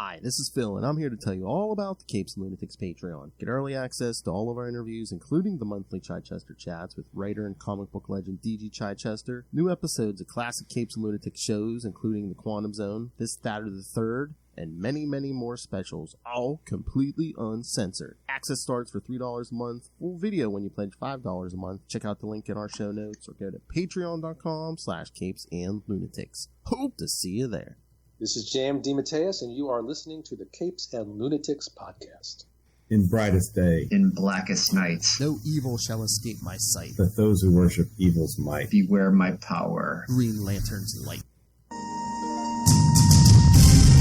Hi, this is Phil, and I'm here to tell you all about the Capes and Lunatics Patreon. Get early access to all of our interviews, including the monthly Chichester chats with writer and comic book legend D.G. Chichester, new episodes of classic Capes and Lunatics shows, including The Quantum Zone, This, That, or the Third, and many, many more specials, all completely uncensored. Access starts for $3 a month, full video when you pledge $5 a month. Check out the link in our show notes or go to patreon.com/CapesandLunatics. Hope to see you there. This is Jam DeMatteis, and you are listening to the Capes and Lunatics podcast. In brightest day, in blackest nights, no evil shall escape my sight. But those who worship evil's might, beware my power. Green Lantern's light.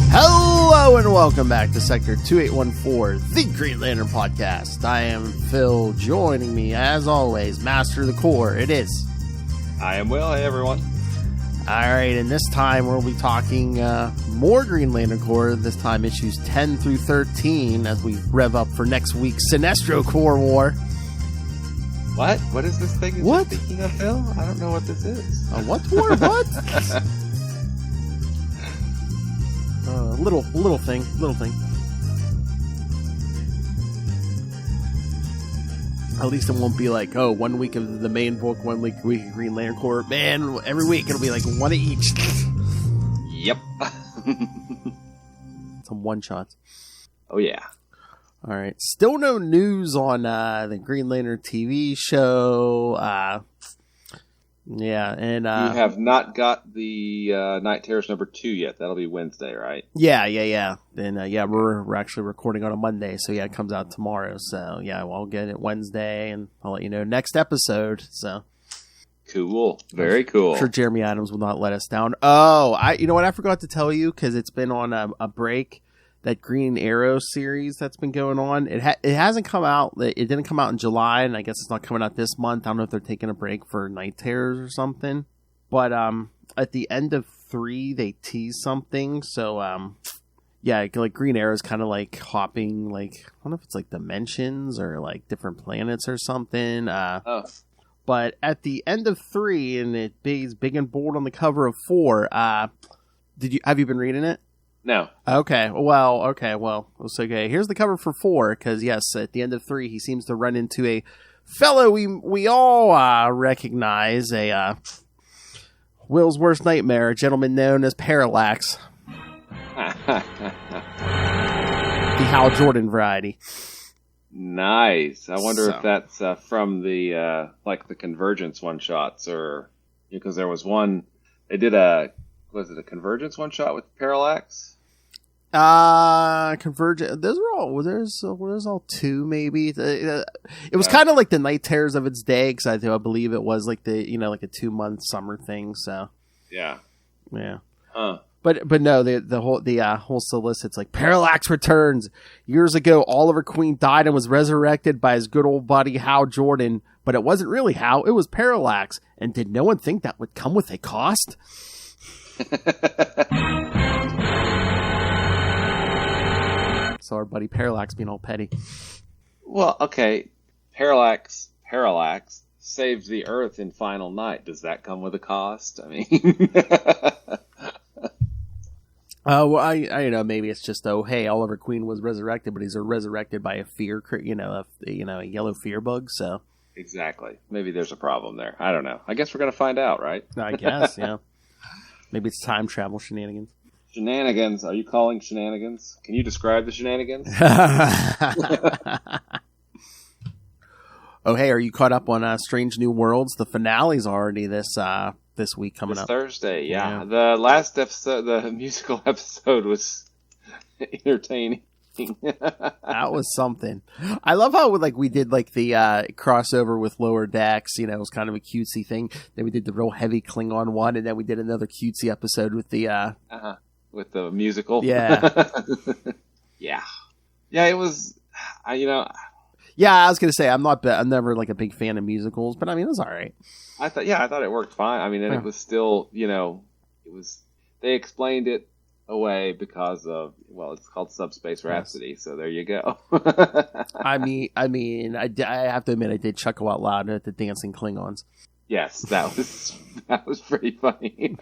Hello and welcome back to Sector 2814, the Green Lantern podcast. I am Phil. Joining me, as always, Master of the Corps. It is. I am Will. Hey, everyone. Alright, and this time we'll be talking more Green Lantern Corps, this time issues 10 through 13, as we rev up for next week's Sinestro Corps War. What? What is this thing you're speaking of, Phil? I don't know what this is. What war? What? Little thing. At least it won't be like, 1 week of the main book, 1 week of Green Lantern Corps. Man, every week it'll be like one of each. Yep. Some one-shots. Oh, yeah. Alright. Still no news on the Green Lantern TV show. Yeah, and you have not got the Night Terrors number 2 yet. That'll be Wednesday, right? Yeah. And we're actually recording on a Monday, so yeah, it comes out tomorrow. So yeah, I'll get it Wednesday, and I'll let you know next episode. So cool, very cool. I'm sure Jeremy Adams will not let us down. Oh, you know what? I forgot to tell you because it's been on a break. That Green Arrow series that's been going on, it hasn't come out. It didn't come out in July, and I guess it's not coming out this month. I don't know if they're taking a break for Night Terrors or something. But at the end of 3, they tease something. So like Green Arrow is kind of like hopping, like I don't know if it's like dimensions or like different planets or something. But at the end of 3, and it's big and bold on the cover of 4. Have you been reading it? No. Okay. Well, it's okay. Here's the cover for 4, because yes, at the end of 3, he seems to run into a fellow we all recognize, Will's worst nightmare, a gentleman known as Parallax. The Hal Jordan variety. Nice. I wonder if that's from the the Convergence one-shots, or because there was one, they did was it a Convergence one-shot with Parallax? Convergent. There's all 2 maybe. It was kind of like the Night Terrors of its day, because I believe it was like the like a 2-month summer thing. So yeah. Huh. But no, the whole solicit's like Parallax returns. Years ago, Oliver Queen died and was resurrected by his good old buddy Hal Jordan. But it wasn't really Hal; it was Parallax. And did no one think that would come with a cost? So our buddy Parallax being all petty. Well, okay. Parallax saves the Earth in Final Night. Does that come with a cost? I mean, I maybe it's just hey, Oliver Queen was resurrected, but he's resurrected by a fear, a yellow fear bug. So exactly, maybe there's a problem there. I don't know. I guess we're gonna find out, right? I guess, yeah. Maybe it's time travel shenanigans. Shenanigans? Are you calling shenanigans? Can you describe the shenanigans? Oh, hey, are you caught up on Strange New Worlds? The finale's already this week coming up. Thursday, yeah. The last episode, the musical episode, was entertaining. That was something. I love how we did the crossover with Lower Decks. It was kind of a cutesy thing. Then we did the real heavy Klingon one, and then we did another cutesy episode with the with the musical. Yeah. Yeah, it was. Yeah, I was gonna say I'm never a big fan of musicals, but I mean it was all right. I thought it worked fine. I mean, and it was still they explained it away because of it's called Subspace Rhapsody. Yes. So there you go. I mean, I have to admit I did chuckle out loud at the dancing Klingons. Yes, that was pretty funny.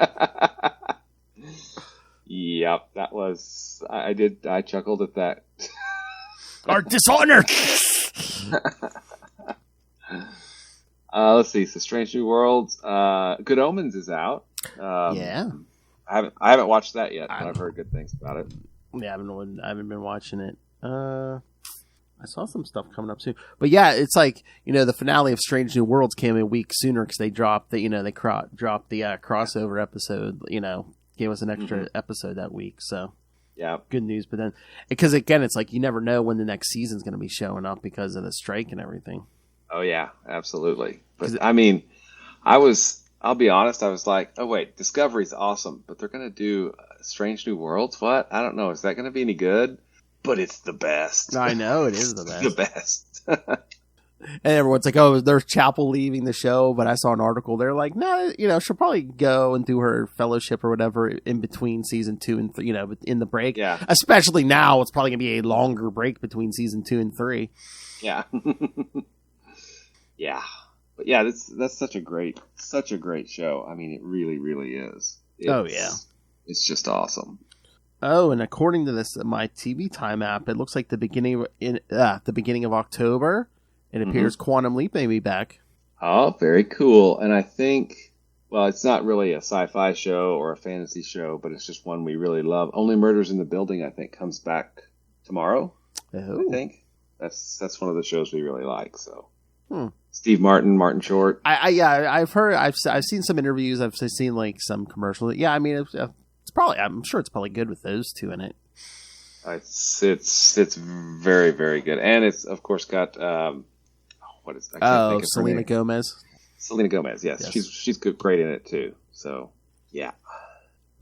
Yep, that was. I chuckled at that. Our dishonor. Let's see. So, Strange New Worlds. Good Omens is out. Yeah. I haven't watched that yet, but I've heard good things about it. Yeah, I haven't been watching it. I saw some stuff coming up soon, but yeah, it's like the finale of Strange New Worlds came a week sooner because they dropped the dropped the crossover episode. Gave us an extra episode that week, so yeah, good news. But then, because again, it's like you never know when the next season's going to be showing up because of the strike and everything. Oh yeah, absolutely. But I mean, I'll be honest, I was like, oh wait, Discovery's awesome, but they're going to do Strange New Worlds? What? I don't know. Is that going to be any good? But it's the best. I know, it is the best. The best. And everyone's like, oh, there's Chapel leaving the show, but I saw an article. They're like, no, she'll probably go and do her fellowship or whatever in between season 2 and in the break. Yeah. Especially now, it's probably going to be a longer break between season 2 and 3. Yeah. Yeah. But yeah, that's such a great show. I mean, it really, really is. It's just awesome. Oh, and according to this, my TV Time app, it looks like the beginning of October. It appears Quantum Leap may be back. Oh, very cool. And I think, well, it's not really a sci-fi show or a fantasy show, but it's just one we really love. Only Murders in the Building, I think, comes back tomorrow. Oh. I think that's one of the shows we really like. So, Steve Martin Short. I've heard, I've seen some interviews. I've seen like some commercials. Yeah, I mean, it's probably, I'm sure it's probably good with those two in it. It's very, very good, and it's of course got what is that? Selena Gomez. Selena Gomez, yes. She's great in it too. So yeah,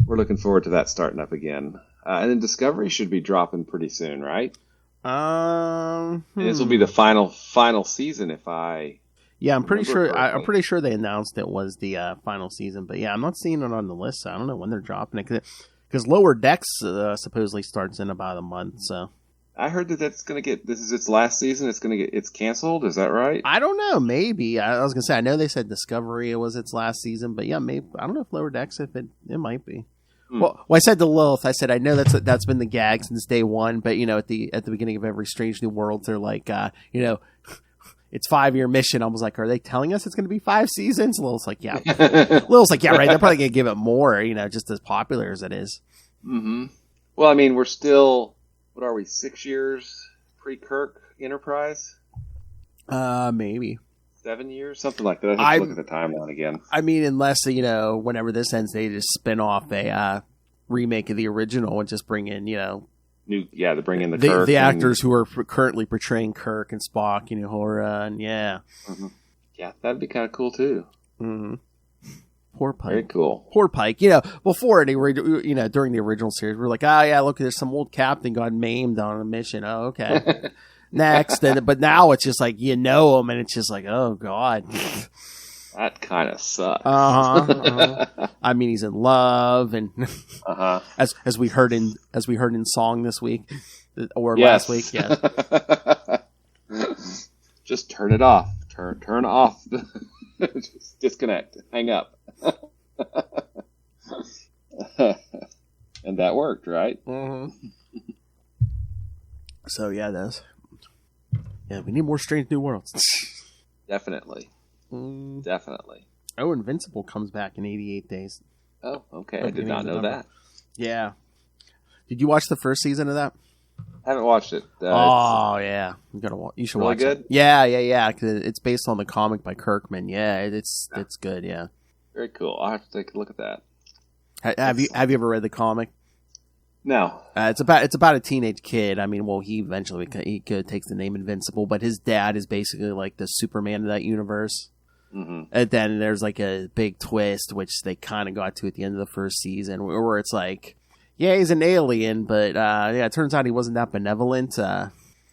we're looking forward to that starting up again. And then Discovery should be dropping pretty soon, right? And this will be the final season if I. Yeah, I'm pretty sure. I'm pretty sure they announced it was the final season, but yeah, I'm not seeing it on the list. So I don't know when they're dropping it because Lower Decks supposedly starts in about a month. So I heard that's going to get. This is its last season. It's canceled. Is that right? I don't know. Maybe I was going to say. I know they said Discovery was its last season, but yeah, maybe I don't know if Lower Decks if it might be. Well, I said to Lilith, I said I know that's been the gag since day one, but at the beginning of every Strange New World, they're like, it's 5-year mission. I was like, are they telling us it's going to be 5 seasons? Lilith's like, yeah. Lilith's like, yeah, right. They're probably going to give it more, just as popular as it is. Mm-hmm. Well, I mean, we're still, what are we, 6 years pre-Kirk Enterprise? Maybe. 7 years? Something like that. I have to look at the timeline again. I mean, unless, whenever this ends, they just spin off a remake of the original and just bring in, they bring in Kirk. The actors who are currently portraying Kirk and Spock, Uhura, and yeah. Mm-hmm. Yeah, that'd be kind of cool, too. Mm-hmm. Poor Pike. Very cool. Poor Pike. Before, during the original series, we're like, oh, yeah, look, there's some old captain got maimed on a mission. Oh, okay. Next. But now it's just like, him, and it's just like, oh, God. That kind of sucks. I mean, he's in love, and as we heard in song this week or last week. Yeah. Just turn it off. Turn off. Just disconnect. Hang up. And that worked, right? Mm-hmm. So yeah, we need more Strange New Worlds. Definitely. Definitely. Oh, Invincible comes back in 88 days. Oh, okay. I did not know that. Yeah. Did you watch the first season of that? I haven't watched it. Yeah. You should watch good? it. Yeah. 'Cause it's based on the comic by Kirkman. Yeah, it's good. Yeah. Very cool. I'll have to take a look at that. Have you ever read the comic? No. It's about a teenage kid. I mean, well, he eventually takes the name Invincible, but his dad is basically like the Superman of that universe. Mm-hmm. And then there's like a big twist, which they kind of got to at the end of the first season, where it's like, yeah, he's an alien, but it turns out he wasn't that benevolent.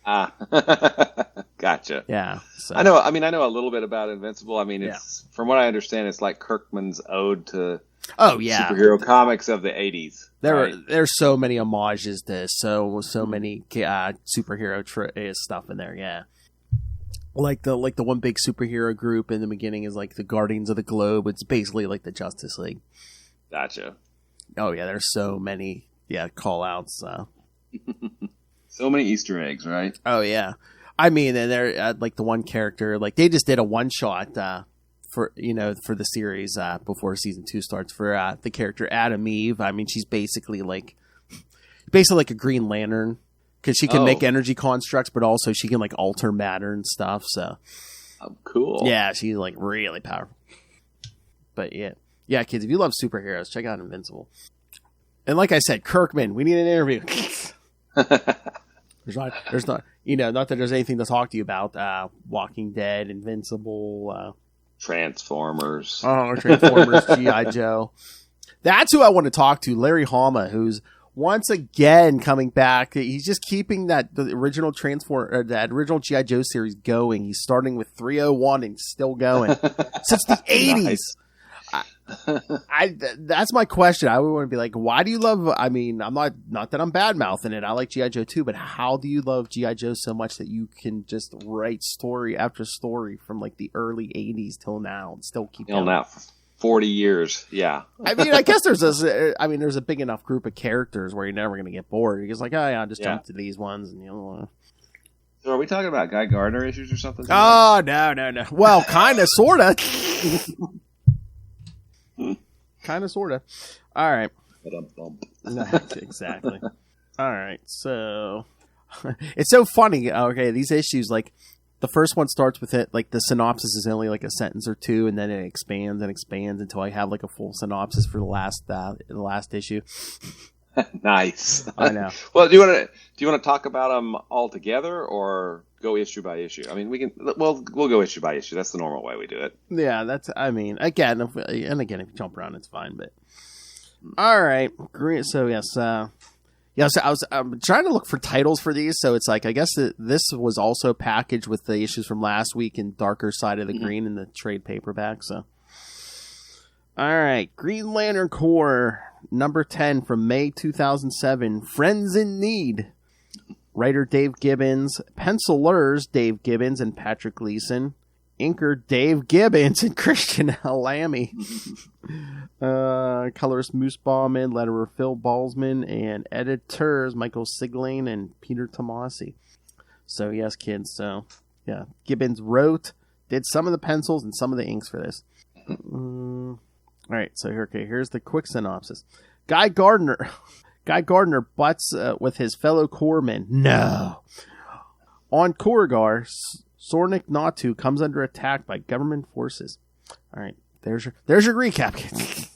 Gotcha. Yeah, so. I know a little bit about Invincible. I mean, it's from what I understand, it's like Kirkman's ode to superhero comics of the 80s. There's so many homages to so many superhero stuff in there. Yeah. Like the one big superhero group in the beginning is like the Guardians of the Globe. It's basically like the Justice League. Gotcha. Oh yeah, there's so many call outs. So many Easter eggs, right? Oh yeah, I mean, and they're like the one character, like they just did a one shot for the series before season 2 starts for the character Adam Eve. I mean, she's basically like a Green Lantern because she can make energy constructs, but also she can like alter matter and stuff. So cool. Yeah, she's like really powerful. But yeah, kids, if you love superheroes, check out Invincible. And like I said, Kirkman, we need an interview. There's not, not that there's anything to talk to you about. Walking Dead, Invincible, Transformers. Oh, Transformers, G.I. Joe. That's who I want to talk to, Larry Hama, who's once again coming back. He's just keeping the original that original G.I. Joe series going. He's starting with 301 and still going since the 80s. Nice. That's my question. I would want to be like, why do you love? I mean, I'm not that I'm bad mouthing it. I like G.I. Joe too, but how do you love G.I. Joe so much that you can just write story after story from like the early 80s till now and still keep going? Now, 40 years. Yeah. I mean, I guess there's a big enough group of characters where you're never going to get bored. You're just like, oh yeah, I'll just jump to these ones and So are we talking about Guy Gardner issues or something? Oh, no. Well, kind of, sort of. Kind of, sort of. All right. Exactly. All right. So it's so funny. Okay, these issues, like the first one starts with it, like the synopsis is only like a sentence or two, and then it expands and expands until I have like a full synopsis for the last issue. Nice. I know. Well, do you want to talk about them all together or go issue by issue? I mean, we'll go issue by issue. That's the normal way we do it. Yeah, again, if you jump around, it's fine. But all right, great. So I'm trying to look for titles for these. So it's like, I guess this was also packaged with the issues from last week in Darker Side of the Green in the trade paperback. So, all right, Green Lantern Corps number 10 from May 2007. Friends in Need. Writer Dave Gibbons, pencilers Dave Gibbons and Patrick Gleason, inker Dave Gibbons and Christian L. Lamy, colorist Moose Bauman, letterer Phil Balsman, and editors Michael Siglain and Peter Tomasi. So yes, kids. So yeah, Gibbons did some of the pencils and some of the inks for this. All right, so here's the quick synopsis. Guy Gardner butts with his fellow corpsmen. No. On Korugar, Sornik Natu comes under attack by government forces. All right, there's your recap, kids.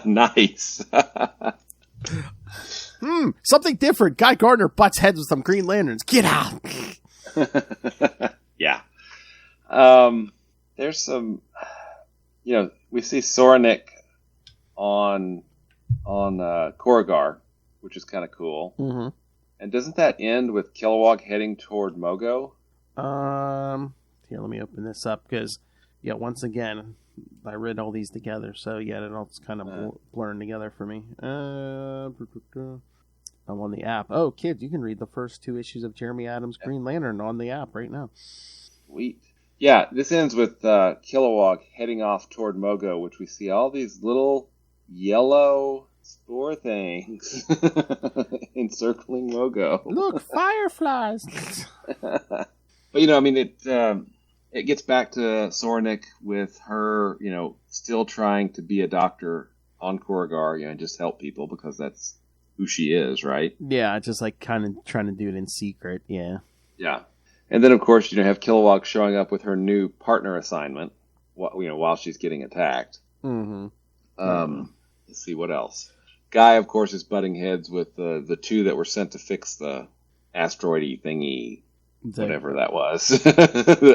Nice. Something different. Guy Gardner butts heads with some Green Lanterns. Get out. Yeah. There's some, we see Sornik on Korugar, which is kind of cool. Mm-hmm. And doesn't that end with Kilowog heading toward Mogo? Here, let me open this up because, once again, I read all these together, so it all's kind of blurring together for me. I'm on the app. Oh, kids, you can read the first 2 issues of Jeremy Adams' Green Lantern on the app right now. Sweet. Yeah, this ends with Kilowog heading off toward Mogo, which we see all these little yellow spore things encircling Mogo. Look, fireflies. But it gets back to Sornik with her, still trying to be a doctor on Korugar, and just help people because that's who she is, right? Yeah, just like kind of trying to do it in secret. Yeah. Yeah, and then of course have Kilowog showing up with her new partner assignment, while she's getting attacked. Mm-hmm. Let's see what else. Guy, of course, is butting heads with the 2 that were sent to fix the asteroid-y thingy, whatever that was,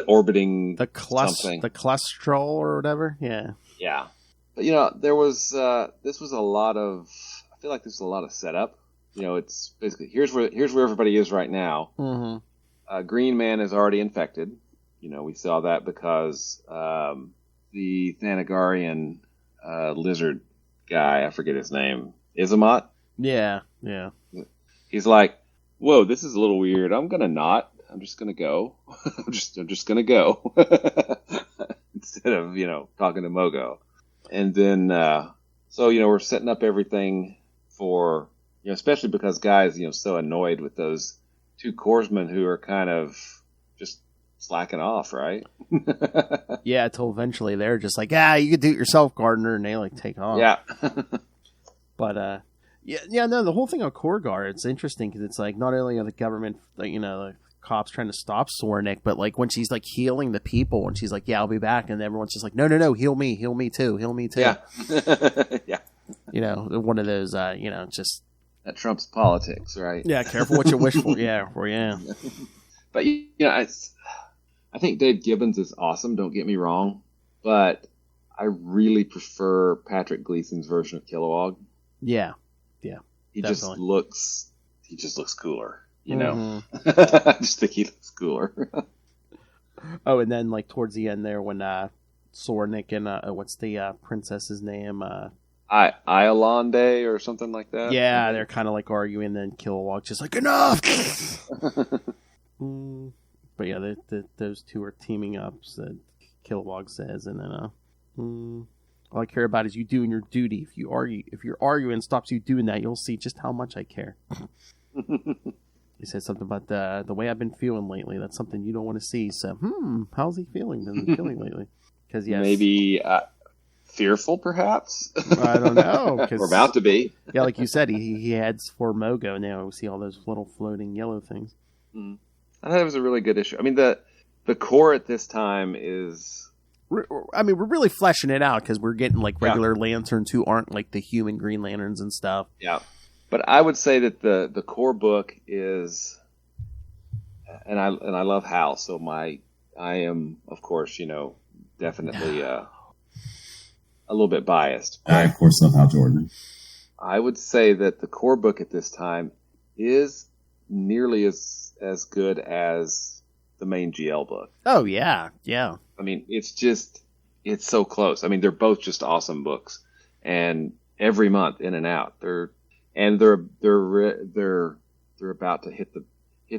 orbiting something. The clustrol or whatever. Yeah. Yeah, but there was this was a lot of. I feel like this is a lot of setup. It's basically here's where everybody is right now. Mm-hmm. Green Man is already infected. We saw that because the Thanagarian lizard guy, I forget his name, Izamat? Yeah. He's like, whoa, this is a little weird. I'm just gonna go. I'm just gonna go. Instead of, talking to Mogo. And then So, we're setting up everything for, especially because Guy's, so annoyed with those two corpsmen who are kind of just slacking off, right? Yeah, until eventually they're just like, you could do it yourself, Gardner, and they like take off. Yeah. But, no, the whole thing on Corps Guard, it's interesting because it's like not only are the government, like, the cops trying to stop Sornik, but like when she's like healing the people and she's like, I'll be back, and everyone's just like, no, heal me too. Yeah. Yeah. One of those, just that trumps politics, right? Yeah, careful what you wish for. Yeah. But I think Dave Gibbons is awesome. Don't get me wrong, but I really prefer Patrick Gleason's version of Kilowog. Yeah. He definitely. just looks cooler. Mm-hmm. I just think he looks cooler. Oh, and then like towards the end there when Sornik and what's the princess's name? Iolande or something like that. Yeah, they're kind of like arguing. Then Kilowog just like enough. But yeah, those two are teaming up. So Kilowog says, and then all I care about is you doing your duty. If you're arguing stops you doing that, you'll see just how much I care. He said something about the way I've been feeling lately. That's something you don't want to see. So, how's he feeling? Been feeling lately? Because maybe fearful, perhaps. I don't know. We're about to be. Yeah, like you said, he heads for Mogo now. We see all those little floating yellow things. I thought it was a really good issue. I mean, the Corps at this time is. I mean, we're really fleshing it out because we're getting like regular Lanterns who aren't like the human Green Lanterns and stuff. Yeah. But I would say that the Corps book is, and I love Hal, so I am, of course, definitely a little bit biased. I, of course, love Hal Jordan. I would say that the Corps book at this time is nearly as good as the main GL book. Oh, yeah. I mean, it's so close. I mean, they're both just awesome books, and every month in and out, they're about to hit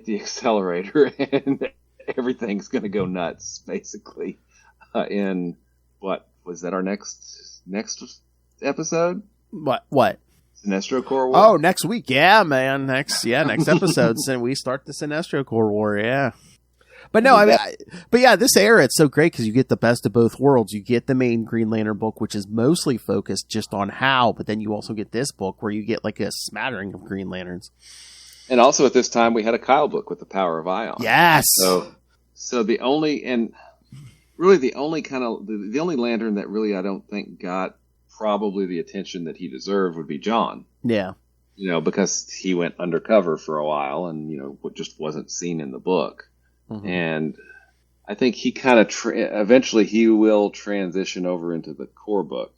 the accelerator, and everything's going to go nuts, basically. In what was that? Our next episode? What? Sinestro Corps War. Oh, next week, yeah, man. Next episode, and we start the Sinestro Corps War, yeah. But no, this era, it's so great because you get the best of both worlds. You get the main Green Lantern book, which is mostly focused just on Hal, but then you also get this book where you get like a smattering of Green Lanterns. And also at this time, we had a Kyle book with the Power of Ion. Yes. So the only Lantern that really I don't think got probably the attention that he deserved would be John. Yeah. Because he went undercover for a while and, just wasn't seen in the book. Mm-hmm. And I think he kind of eventually he will transition over into the Corps book,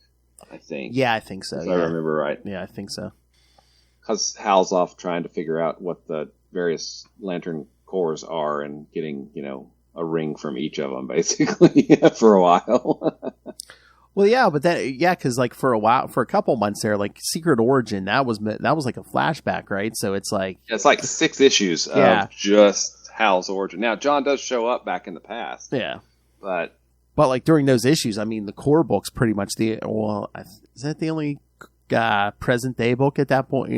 I think. Yeah, I think so. If I remember right. Yeah, I think so. Because Hal's off trying to figure out what the various Lantern Corps are and getting, a ring from each of them, basically, for a while. Well, yeah, but because like for a couple months there, like Secret Origin, that was like a flashback, right? So it's like it's like 6 issues of just Hal's origin. Now, John does show up back in the past. Yeah. But like during those issues, I mean, the Corps book's pretty much is that the only present day book at that point?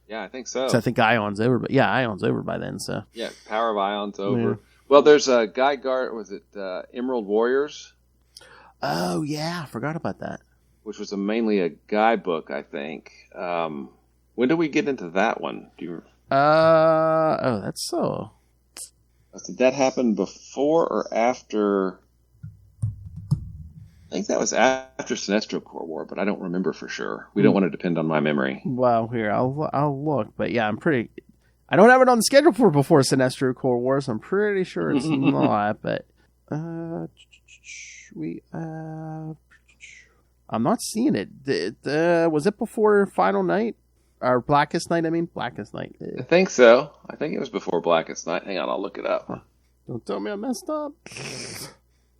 Yeah, I think so. So I think Ion's over, but Ion's over by then. So yeah, Power of Ion's over. Yeah. Well, there's a Guy Gardner. Was it Emerald Warriors? Oh yeah, I forgot about that. Which was mainly a Guy book, I think. When did we get into that one? Do you? That's so. Did that happen before or after? I think that was after Sinestro Corps War, but I don't remember for sure. We don't want to depend on my memory. Well, here I'll look, but yeah, I don't have it on the schedule for before Sinestro Corps War, so I'm pretty sure it's not. But I'm not seeing it. Was it before Final Night or Blackest Night? I mean, Blackest Night. I think so. I think it was before Blackest Night. Hang on, I'll look it up. Don't tell me I messed up.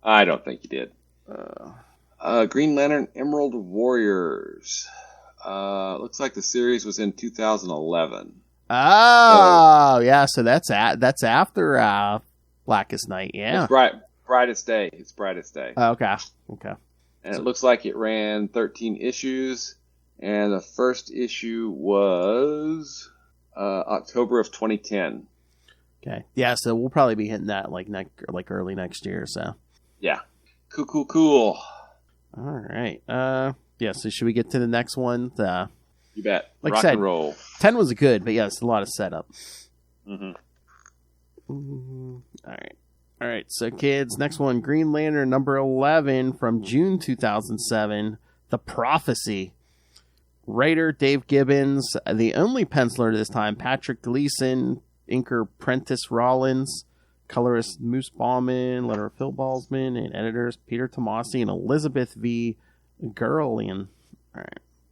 I don't think you did. Green Lantern Emerald Warriors. Looks like the series was in 2011. Oh, yeah. So that's after Blackest Night. Yeah. It's Brightest Day. It's Brightest Day. Okay. And it looks like it ran 13 issues. And the first issue was October of 2010. Okay. Yeah, so we'll probably be hitting that like early next year. So. Yeah. Cool. All right. Yeah. So should we get to the next one? You bet. Like Rock I said, and roll. 10 was good, but yeah, it's a lot of setup. Mm-hmm. All right. So kids, next one, Green Lantern number 11 from June 2007, The Prophecy. Writer Dave Gibbons, the only penciler this time, Patrick Gleason, inker Prentice Rollins, colorist Moose Bauman, letterer Phil Balsman, and editors Peter Tomasi and Elizabeth V. Gerlian.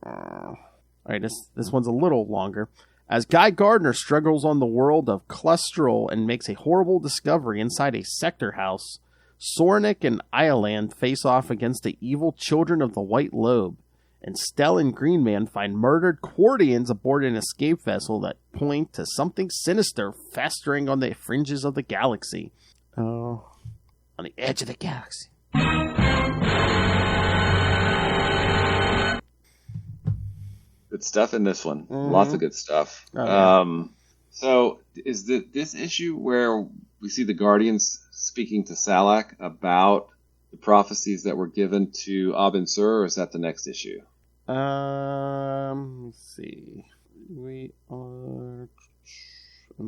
All right, this one's a little longer. As Guy Gardner struggles on the world of Clustral and makes a horrible discovery inside a sector house, Sornik and Ioland face off against the evil children of the White Lobe, and Stell and Green Man find murdered Quardians aboard an escape vessel that point to something sinister festering on the fringes of the galaxy. Oh, on the edge of the galaxy. Good stuff in this one. Mm-hmm. Lots of good stuff. Oh, yeah. So is this issue where we see the Guardians speaking to Salak about the prophecies that were given to Abin Sur, or is that the next issue? Let's see. We are. It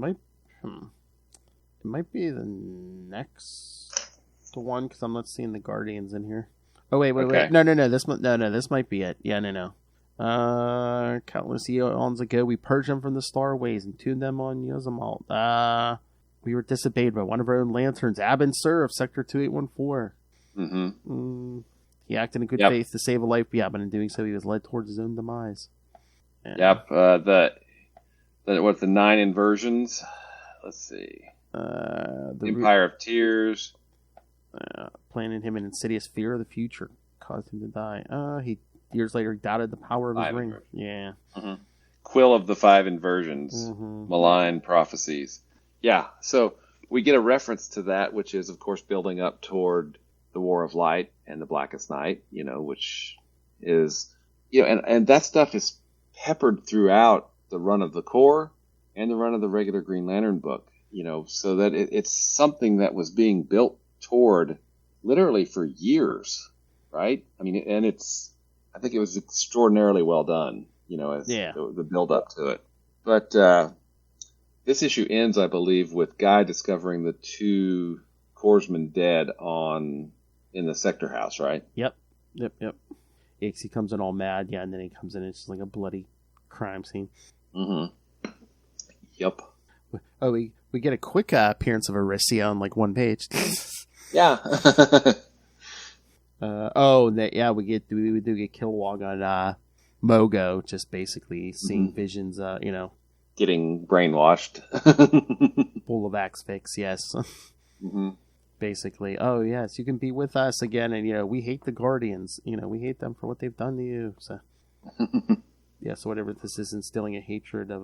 might be the next one because I'm not seeing the Guardians in here. Oh wait. Okay. No. This might be it. Yeah, no. Countless eons ago, we purged them from the starways and tuned them on Yozamalt. We were disobeyed by one of our own lanterns, Abin Sur of Sector 2814. Mm-hmm. He acted in good faith to save a life, but in doing so, he was led towards his own demise. Yep. The 9 inversions. Let's see. The Empire of Tears. Planted him an insidious fear of the future, caused him to die. He years later doubted the power of his ring. Inversions. Yeah. Mm-hmm. Quill of the 5 inversions. Mm-hmm. Malign prophecies. Yeah. So we get a reference to that, which is, of course, building up toward the War of Light and the Blackest Night, which is, and that stuff is peppered throughout the run of the Corps and the run of the regular Green Lantern book, so that it's something that was being built toward literally for years, right? I mean, and I think it was extraordinarily well done, as the build up to it. But this issue ends, I believe, with Guy discovering the 2 corpsmen dead in the sector house, right? Yep. He comes in all mad, and then he comes in and it's just like a bloody crime scene. Mm-hmm. Yep. Oh, we get a quick appearance of Aricia on like one page. Yeah. We do get Kilowog on Mogo, just basically seeing visions, getting brainwashed. full of Axe-Fix, yes. Mm-hmm. Basically, oh yes, you can be with us again, and we hate the Guardians. We hate them for what they've done to you. So, so whatever this is, instilling a hatred of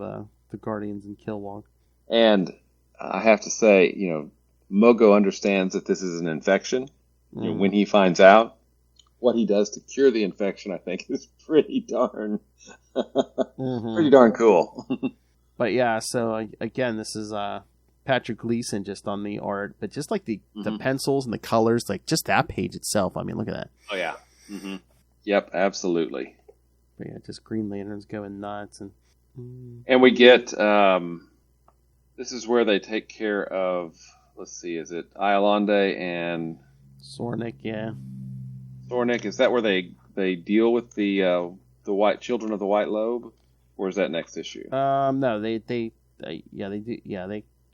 the Guardians and Kilowog. And I have to say, Mogo understands that this is an infection. When he finds out, what he does to cure the infection, I think, is pretty darn cool. But yeah, so again, this is Patrick Gleason just on the art, but just like the pencils and the colors, like just that page itself. I mean, look at that. Oh yeah. Mm-hmm. Yep, absolutely. But yeah, just Green Lanterns going nuts, and we get this is where they take care of. Let's see, is it Iolande and Sornik? Yeah, Sornik. Is that where they deal with the white children of the White Lobe, or is that next issue? No, they do.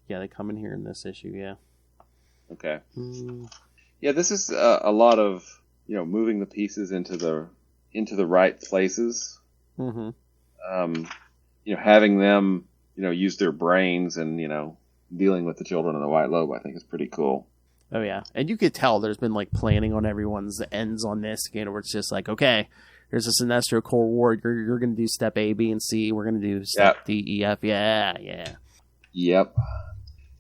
Yeah, they come in here in this issue. Yeah. Okay. Yeah, this is a lot of moving the pieces into the right places. Mm-hmm. Having them use their brains and dealing with the children of the White Lobe, I think is pretty cool. Oh yeah, and you could tell there's been like planning on everyone's ends on this. Where it's just like, okay, here's a Sinestro Corps War. You're going to do step A, B, and C. We're going to do step D, E, F. Yeah. Yep.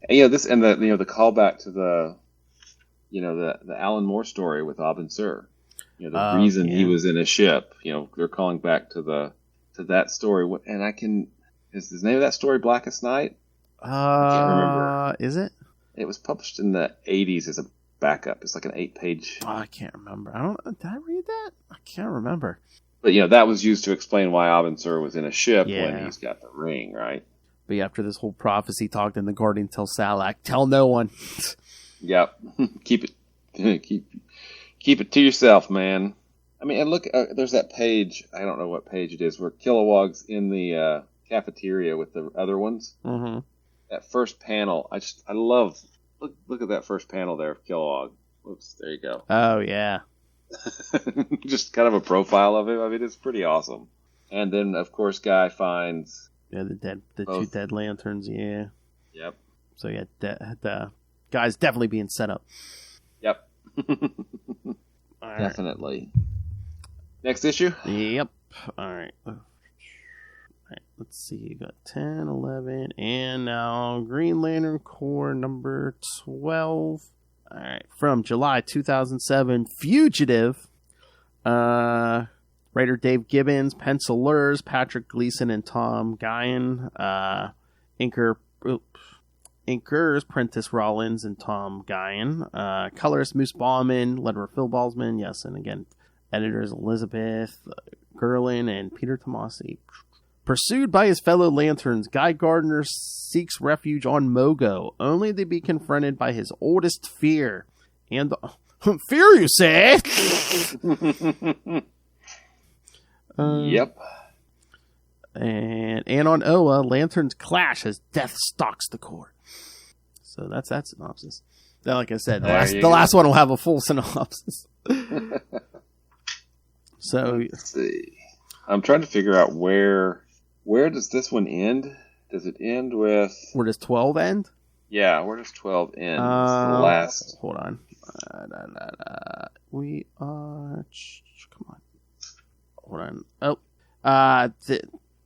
And this and the callback to the the Alan Moore story with Abin Sur. The reason he was in a ship. They're calling back to that story. And is the name of that story Blackest Night? I can't remember. Is it? It was published in the 80s as a backup. It's like an 8-page. Oh, I can't remember. Did I read that? I can't remember. But that was used to explain why Abin Sur was in a ship when he's got the ring, right? But after this whole prophecy talk, then the Guardian tells Salak, "Tell no one." Yep, keep it to yourself, man. I mean, and look, there's that page. I don't know what page it is, where Kilowog's in the cafeteria with the other ones. Mm-hmm. That first panel, I love. Look at that first panel there of Kilowog. Oops, there you go. Oh yeah. Just kind of a profile of him. I mean, it's pretty awesome. And then, of course, Guy finds the two dead lanterns. Yeah. Yep. So the Guy's definitely being set up. Yep. All definitely. Right. Next issue. Yep. All right. Let's see. You got 10, 11, and now Green Lantern Corps number 12. All right, from July 2007, Fugitive. Writer Dave Gibbons, pencilers Patrick Gleason and Tom Guyan. Inkers Prentice Rollins and Tom Guyan. Colorist Moose Ballman, letterer Phil Balsman. Yes, and again, editors Elizabeth Gerlin and Peter Tomasi. Pursued by his fellow Lanterns, Guy Gardner seeks refuge on Mogo, only to be confronted by his oldest fear. And fear, you say? Yep. And on Oa, Lanterns clash as death stalks the Corps. So that's that synopsis. Now, like I said, the last one will have a full synopsis. So let's see. I'm trying to figure out where does this one end? Does it end with... Where does 12 end? Yeah, where does 12 end? The last... Hold on. We are... Come on. Hold on. Oh.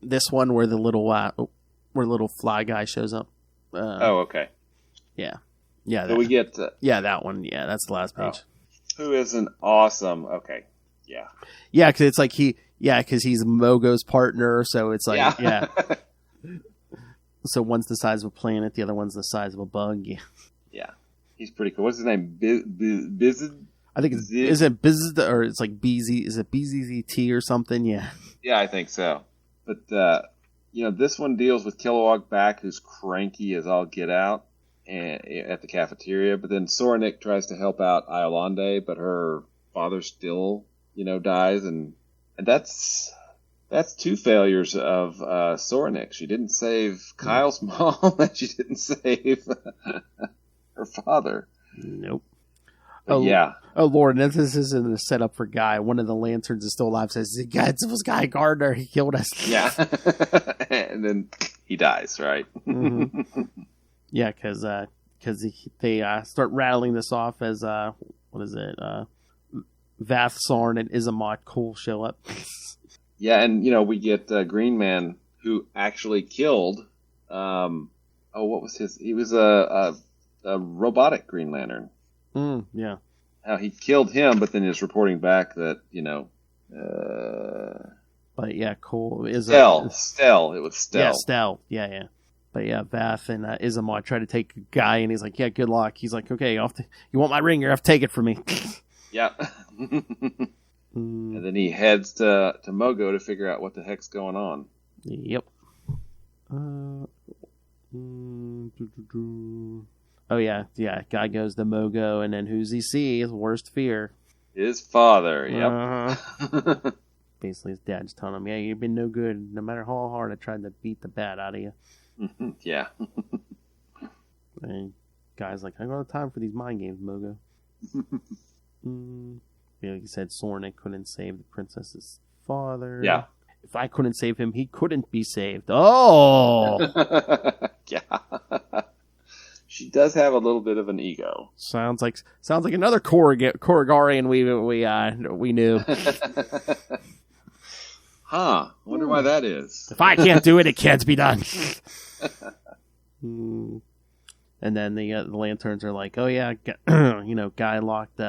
This one where the little fly guy shows up. Okay. Yeah. Yeah. So we get... that one. Yeah, that's the last page. Who is an awesome... Okay. Yeah. Yeah, because it's like because he's Mogo's partner, so it's like, yeah. So one's the size of a planet, the other one's the size of a bug. Yeah. He's pretty cool. What's his name? Bizid? I think is it Bizid, or it's like BZ, is it BZZT or something? Yeah. Yeah, I think so. But, this one deals with Kilowog back, who's cranky as all get out at the cafeteria, but then Soranik tries to help out Iolande, but her father still... dies, and that's two failures of Soranik. She didn't save Kyle's mom, and she didn't save her father. Nope. Yeah. Oh, Lord, this isn't a setup for Guy. One of the Lanterns is still alive, says, it was Guy Gardner. He killed us. Yeah. And then he dies, right? Mm-hmm. Yeah, because they start rattling this off as, what is it, Vath, Sarn, and Izamat Cole show up. Yeah, and, we get Green Man, who actually killed, what was his? He was a robotic Green Lantern. Yeah. How he killed him, but then is reporting back that, But yeah, Cole is Stell. It was Stell. Yeah, Stell. Yeah. But yeah, Vath and Izamat try to take a Guy, and he's like, yeah, good luck. He's like, okay, you want my ring? You have to take it from me. Yeah. And then he heads to Mogo to figure out what the heck's going on. Yep. Oh, yeah. Guy goes to Mogo, and then who's he see? His worst fear. His father, yep. Basically, his dad's telling him, yeah, you've been no good, no matter how hard I tried to beat the bat out of you. Yeah. And Guy's like, I don't have time for these mind games, Mogo. Yeah, like you said, Sornik couldn't save the princess's father. Yeah. If I couldn't save him, he couldn't be saved. Oh! Yeah. She does have a little bit of an ego. Sounds like another Korrigarian we knew. Huh. Wonder why that is. If I can't do it, it can't be done. And then the Lanterns are like, oh yeah, Guy locked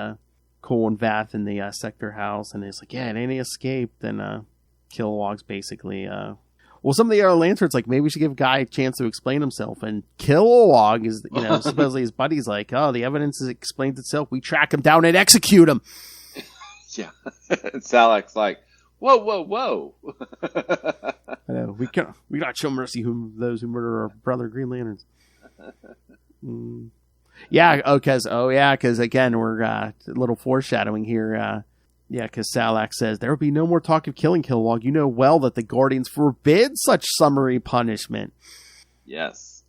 Cole and Vath in the sector house, and he's like, yeah, and any escaped. And Kilowog's basically, well, some of the other lanterns like, maybe we should give Guy a chance to explain himself. And Kilowog is, supposedly his buddy's like, oh, the evidence has explained itself. We track him down and execute him. Yeah. And Salak's like, whoa. I know. We got to show mercy those who murder our brother Green Lanterns. Yeah, because again, we're a little foreshadowing here. Because Salak says, there will be no more talk of killing Kilowog. You know well that the Guardians forbid such summary punishment. Yes.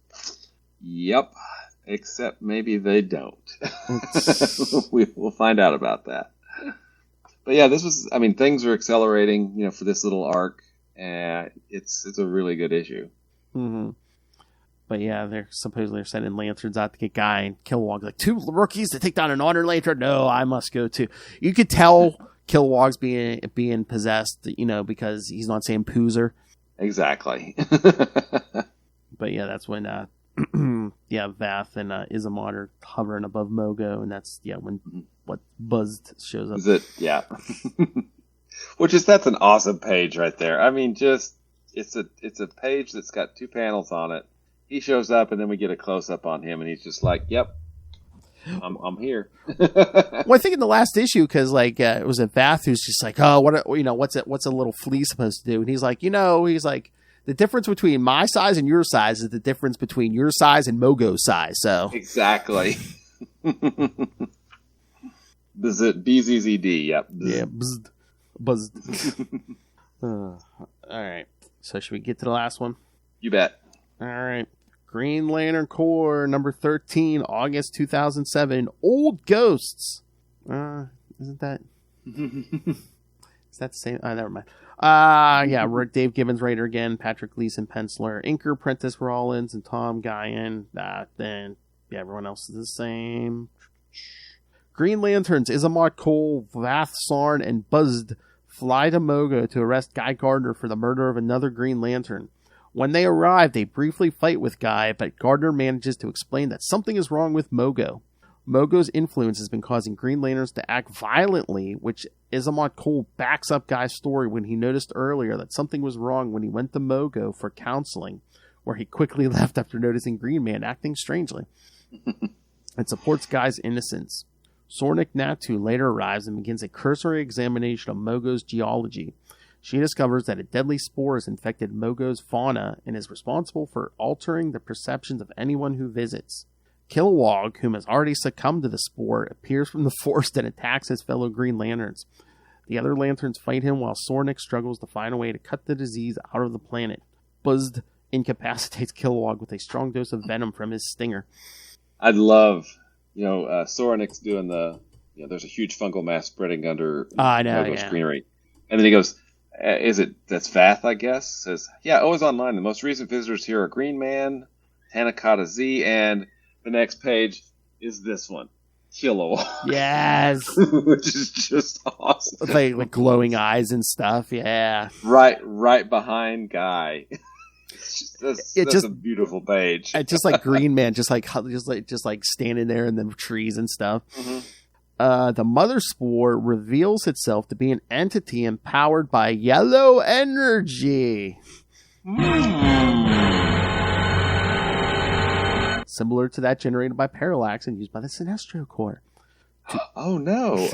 Yep. Except maybe they don't. We'll find out about that. But yeah, things are accelerating, for this little arc. And it's a really good issue. Mm-hmm. But yeah, they're sending lanterns out to get Guy, and Kilowog's like, 2 rookies to take down an honor lantern? No, I must go too. You could tell Kilowog's being possessed, because he's not saying poozer. Exactly. But yeah, that's when Vath and Isamon are hovering above Mogo, and that's when what Buzzed shows up. Is it? Yeah. That's an awesome page right there. I mean, it's a page that's got 2 panels on it. He shows up, and then we get a close up on him, and he's just like, "Yep, I'm here." Well, I think in the last issue, because it was a Vath who's just like, "Oh, what's a little flea supposed to do?" And he's like, the difference between my size and your size is the difference between your size and Mogo's size. So exactly. BZZD. Yep. Yeah. Buzzed. All right. So should we get to the last one? You bet. All right. Green Lantern Corps, number 13, August 2007. Old Ghosts. Isn't that? Is that the same? Never mind. Dave Gibbons, writer again. Patrick Gleason, penciler. Inker, Prentice Rollins, and Tom Guyan. Everyone else is the same. Green Lanterns, Isamot Cole, Vath Sarn, and Buzzed fly to Mogo to arrest Guy Gardner for the murder of another Green Lantern. When they arrive, they briefly fight with Guy, but Gardner manages to explain that something is wrong with Mogo. Mogo's influence has been causing Green Lanterns to act violently, which Isamot Cole backs up Guy's story when he noticed earlier that something was wrong when he went to Mogo for counseling, where he quickly left after noticing Green Man acting strangely. It supports Guy's innocence. Sornik Natu later arrives and begins a cursory examination of Mogo's geology. She discovers that a deadly spore has infected Mogo's fauna and is responsible for altering the perceptions of anyone who visits. Kilowog, whom has already succumbed to the spore, appears from the forest and attacks his fellow Green Lanterns. The other Lanterns fight him while Sornik struggles to find a way to cut the disease out of the planet. Buzzed incapacitates Kilowog with a strong dose of venom from his stinger. I'd love, Sornik's doing there's a huge fungal mass spreading under Mogo's greenery. And then he goes, that's Vath, I guess? Says, always online. The most recent visitors here are Green Man, Hanakata Z, and the next page is this one, Kilowog. Yes. Which is just awesome. Like glowing eyes and stuff, yeah. Right behind Guy. That's a beautiful page. Just like Green Man, just like standing there in the trees and stuff. Mm-hmm. The mother spore reveals itself to be an entity empowered by yellow energy. Similar to that generated by Parallax and used by the Sinestro Corps. Oh no.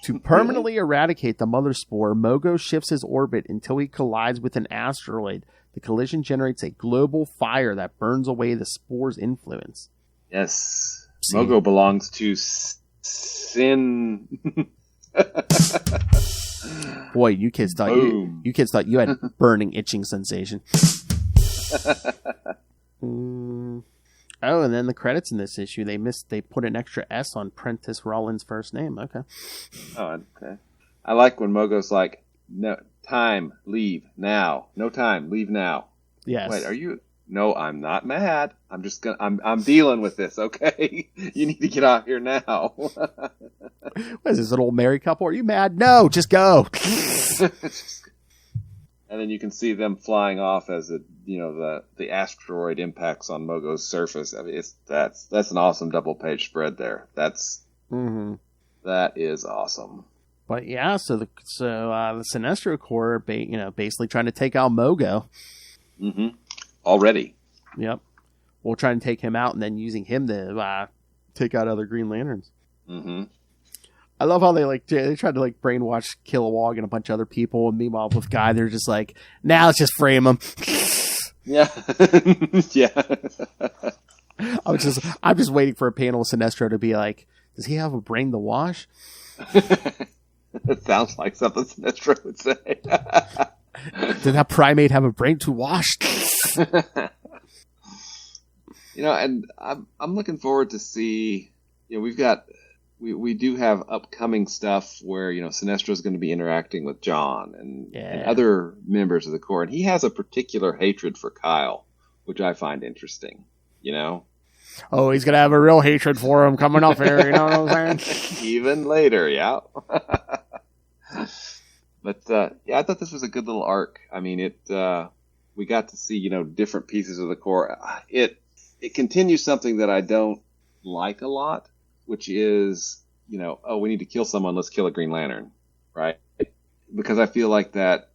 To permanently eradicate the mother spore, Mogo shifts his orbit until he collides with an asteroid. The collision generates a global fire that burns away the spore's influence. Yes. Mogo belongs to Sin. Boy, you kids thought you had burning itching sensation. Oh, and then the credits in this issue, they put an extra S on Prentice Rollins' first name. Okay. Oh, okay. I like when Mogo's like, no time, leave now. No time, leave now. Yes. Wait, are you? No, I'm not mad. I'm just I'm dealing with this. Okay, you need to get out here now. What is this, an old married couple? Are you mad? No, just go. And then you can see them flying off as the asteroid impacts on Mogo's surface. I mean, that's an awesome double page spread there. That's. Mm-hmm. That is awesome. But yeah, so the Sinestro Corps, basically trying to take out Mogo. Mm-hmm. Already. Yep. We'll try and take him out, and then using him to take out other Green Lanterns. Mm-hmm. I love how they tried to brainwash Kilowog and a bunch of other people, and meanwhile with Guy, they're just like, now let's just frame him. Yeah. Yeah. I'm just waiting for a panel with Sinestro to be like, does he have a brain to wash? It sounds like something Sinestro would say. Did that primate have a brain to wash? And I'm looking forward to see. We do have upcoming stuff where Sinestro is going to be interacting with John and other members of the Corps, and he has a particular hatred for Kyle, which I find interesting. Oh, he's gonna have a real hatred for him coming up here. You know what I'm saying? Even later, yeah. But I thought this was a good little arc. I mean, we got to see different pieces of the Corps. It continues something that I don't like a lot, which is we need to kill someone, let's kill a Green Lantern, right? Because I feel like that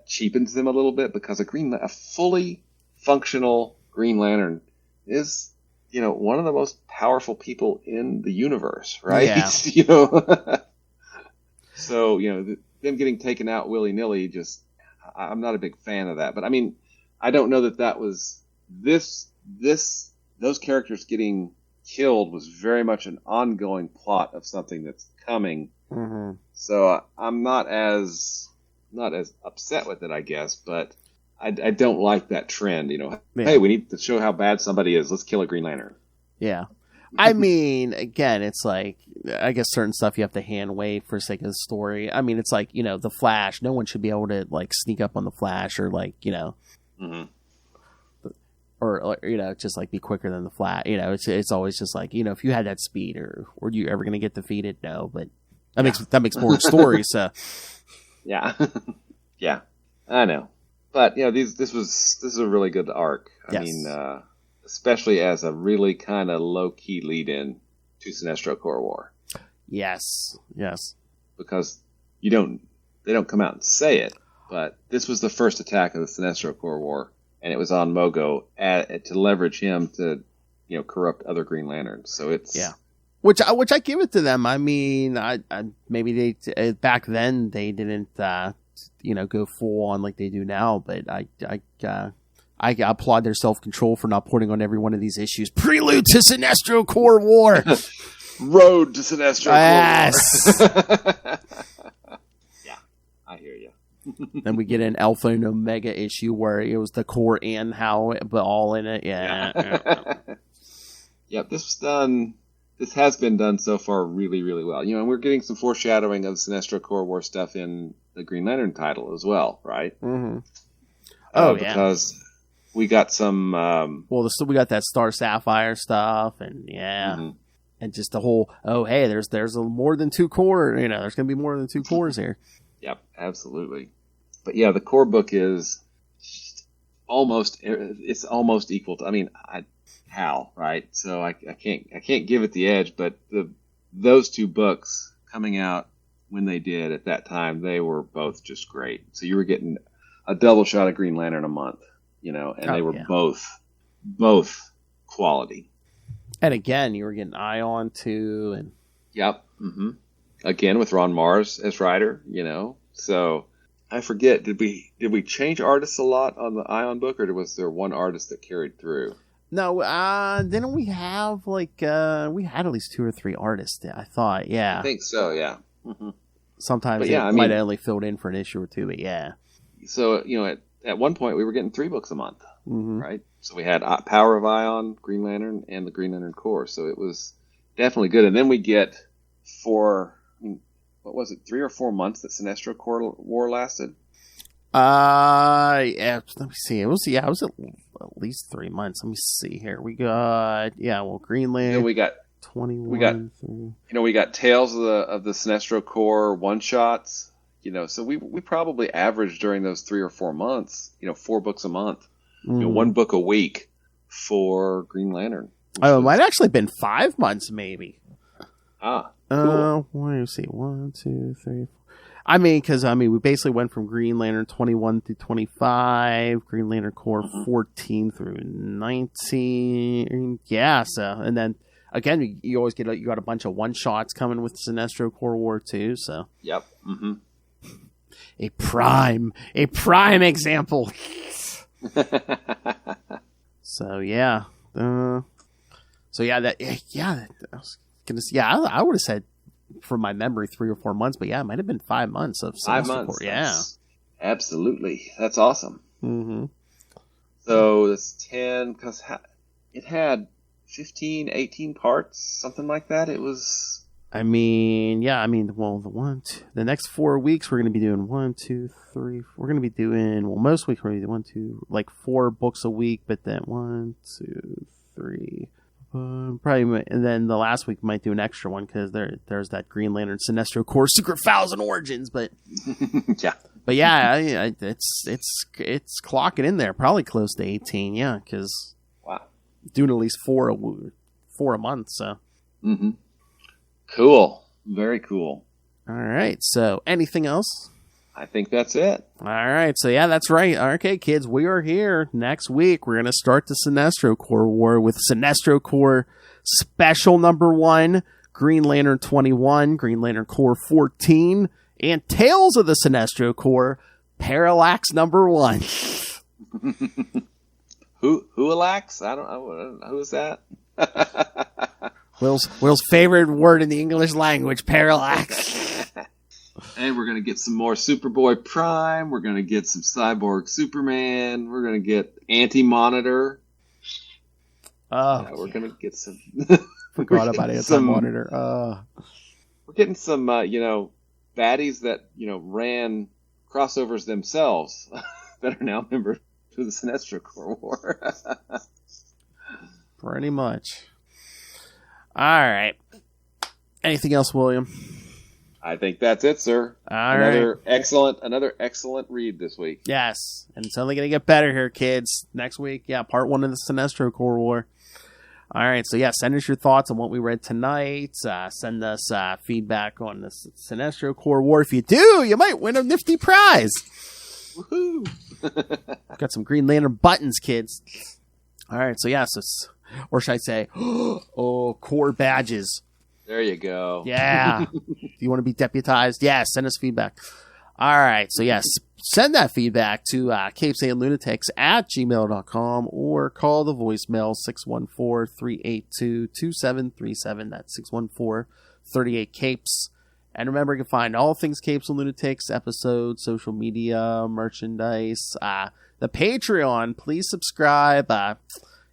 cheapens them a little bit, because a fully functional Green Lantern is one of the most powerful people in the universe, right? Yeah. So them getting taken out willy-nilly, I'm not a big fan of that. But I mean, I don't know that was those characters getting killed was very much an ongoing plot of something that's coming. Mm-hmm. So I'm not as upset with it, I guess, but I don't like that trend. Hey, we need to show how bad somebody is. Let's kill a Green Lantern. Yeah. I mean, again, it's like, I guess certain stuff you have to hand wave for sake of the story. I mean, it's like, the Flash. No one should be able to sneak up on the Flash or Mm-hmm. or just be quicker than the Flash. It's always just like, if you had that speed, or were you ever going to get defeated? No, but that makes more story. So yeah, yeah, I know. But this is a really good arc. I mean, especially as a really kind of low key lead in to Sinestro Corps War. Yes. Because they don't come out and say it, but this was the first attack of the Sinestro Corps War, and it was on Mogo to leverage him to corrupt other Green Lanterns. So it's which I give it to them. I mean, I maybe they back then they didn't go full on like they do now, but I applaud their self-control for not putting on every one of these issues. Prelude to Sinestro Corps War. Road to Sinestro Corps War. Yeah, I hear you. Then we get an Alpha and Omega issue where it was the Corps and how, but all in it. Yeah. Yep, this has been done so far really, really well. And we're getting some foreshadowing of the Sinestro Corps War stuff in the Green Lantern title as well, right? Mm-hmm. Because we got some. We got that Star Sapphire stuff, and and just the whole. Oh, hey, there's more than two Corps. There's going to be more than two Corps here. Yep, absolutely. But yeah, the Corps book is almost equal to. I mean, Hal, right? So I can't give it the edge, but those two books coming out when they did at that time, they were both just great. So you were getting a double shot of Green Lantern a month, and they were both quality. And again, you were getting Ion too, and yep, again with Ron Mars as writer, So I forget, did we change artists a lot on the Ion book, or was there one artist that carried through? No, didn't we have we had at least 2 or 3 artists? I thought, yeah. I think so, yeah. Mm-hmm. Sometimes might have only filled in for an issue or 2, but yeah. So at one point we were getting 3 books a month, mm-hmm. right? So we had Power of Ion, Green Lantern, and the Green Lantern Corps. So it was definitely good. And then we get for 3 or 4 months that Sinestro Corps War lasted. Yeah, let me see. It was at least 3 months. Let me see here. We got Green Lantern. We got 21. We got Tales of the Sinestro Corps one shots. So we probably averaged during those 3 or 4 months, 4 books a month, 1 book a week for Green Lantern. Oh, it might have actually been 5 months, maybe. Cool. Let me see. 1, 2, 3, 4. I mean, because we basically went from Green Lantern 21 through 25, Green Lantern Corps 14 through 19. Yeah, so and then again, you always you got a bunch of one shots coming with Sinestro Corps War too. So Yep. Mm-hmm. a prime example. So yeah, I was gonna say, I would have said from my memory 3 or 4 months, but yeah, it might have been 5 months of Five Sinestro months. Corps. Yeah, Absolutely. That's awesome. mm-hmm. So that's 10 because it had 15, 18 parts, something like that. It was. The next 4 weeks we're going to be doing 1, 2, 3. We're going to be doing most weeks we're going to do 1, 2, like 4 books a week, but then 1, 2, 3. Probably, and then the last week we might do an extra one because there's that Green Lantern Sinestro Corps Secret Files and Origins, but Yeah. but yeah, it's clocking in there, probably close to 18, yeah, because Wow. doing at least 4 a month, so. Mm-hmm. Cool. Very cool. All right, so anything else? I think that's it. All right, so yeah, that's right. Okay, kids, we are here next week. We're going to start the Sinestro Corps War with Sinestro Corps Special Number 1, Green Lantern 21, Green Lantern Corps 14, and Tales of the Sinestro Corps, Parallax Number 1. Whoalax? I don't know. Who is that? Will's favorite word in the English language, parallax. And we're going to get some more Superboy Prime. We're going to get some Cyborg Superman. We're going to get Anti-Monitor. We're going to get some... Forgot about Anti-Monitor. We're getting some, baddies that, ran crossovers themselves that are now members of the Sinestro Corps War. Pretty much. All right. Anything else, William? I think that's it, sir. Another excellent read this week. Yes, and it's only going to get better here, kids. Next week, part 1 of the Sinestro Corps War. All right, so send us your thoughts on what we read tonight. Send us feedback on the Sinestro Corps War. If you do, you might win a nifty prize. Woohoo! Got some Green Lantern buttons, kids. All right, so or should I say, Corps badges. There you go. Yeah. Do you want to be deputized? Yeah, send us feedback. All right. So, send that feedback to CapesandLunatics at gmail.com or call the voicemail 614-382-2737. That's 614-38-CAPES. And remember, you can find all things Capes and Lunatics, episodes, social media, merchandise, the Patreon. Please subscribe.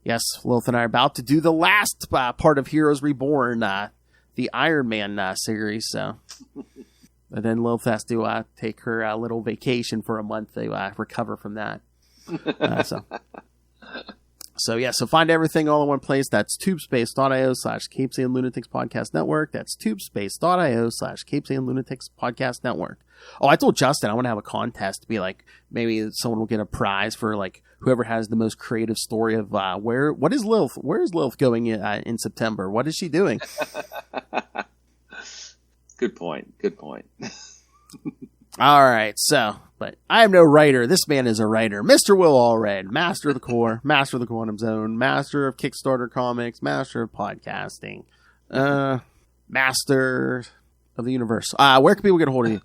Yes, Lilith and I are about to do the last part of Heroes Reborn, the Iron Man series. So, and then Lilith has to take her little vacation for a month to recover from that. So find everything all in one place. That's tubespace.io/CapesandLunatics Podcast Network. That's tubespace.io/CapesandLunatics Podcast Network. Oh, I told Justin I want to have a contest to be like, maybe someone will get a prize for like whoever has the most creative story of where is Lilith going in September? What is she doing? Good point. All right, but I am no writer. This man is a writer. Mr. Will Allred, master of the core, master of the quantum zone, master of Kickstarter comics, master of podcasting, master of the universe. Where can people get a hold of you?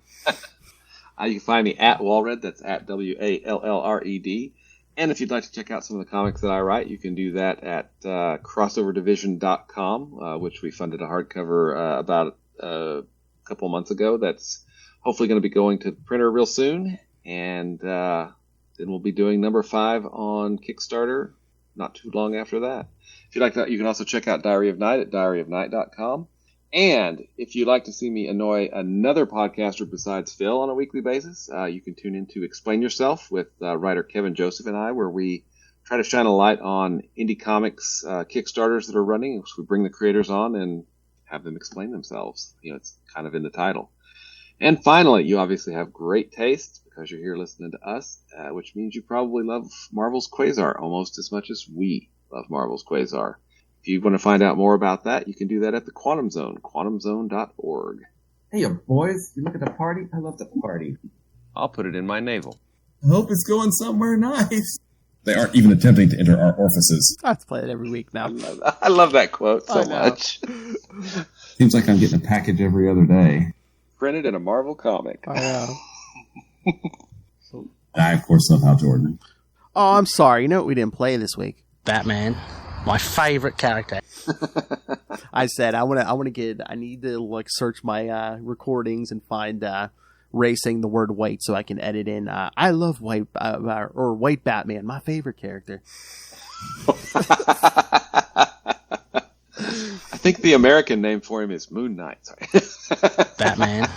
You can find me at Wallred. That's at WALLRED. And if you'd like to check out some of the comics that I write, you can do that at crossoverdivision.com, which we funded a hardcover about a couple months ago. That's hopefully going to be going to the printer real soon. And then we'll be doing number 5 on Kickstarter not too long after that. If you'd like that, you can also check out Diary of Night at diaryofnight.com. And if you'd like to see me annoy another podcaster besides Phil on a weekly basis, you can tune in to Explain Yourself with writer Kevin Joseph and I, where we try to shine a light on indie comics Kickstarters that are running. So we bring the creators on and have them explain themselves. It's kind of in the title. And finally, you obviously have great taste because you're here listening to us, which means you probably love Marvel's Quasar almost as much as we love Marvel's Quasar. If you want to find out more about that, you can do that at the Quantum Zone, quantumzone.org. Hey, boys, you look at the party? I love the party. I'll put it in my navel. I hope it's going somewhere nice. They aren't even attempting to enter our orifices. I have to play it every week now. I love that quote so much. Seems like I'm getting a package every other day. Printed in a Marvel comic. I know. I, of course, love Hal Jordan. Oh, I'm sorry. You know what we didn't play this week? Batman. My favorite character. I said I need to search my recordings and find Ray saying the word white so I can edit in I love white or white Batman, my favorite character. I think the American name for him is Moon Knight. Sorry. Batman.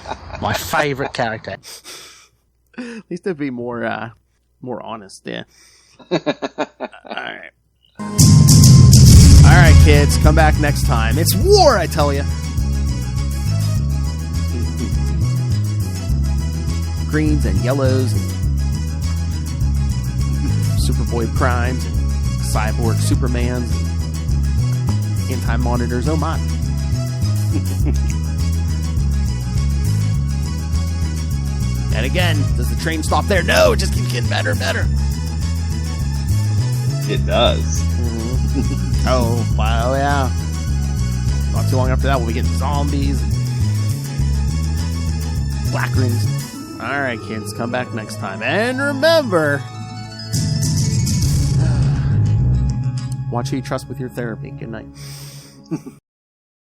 My favorite character. At least it'd be more honest, yeah. All right, kids, come back next time. It's war, I tell you. Greens and yellows and Superboy Primes and Cyborg Supermans and Anti-Monitors. Oh my. And again, does the train stop there? No, it just keeps getting better and better. It does. Mm-hmm. Oh, wow, yeah. Not too long after that, we'll be getting zombies and black rings. All right, kids, come back next time. And remember, watch who you trust with your therapy. Good night.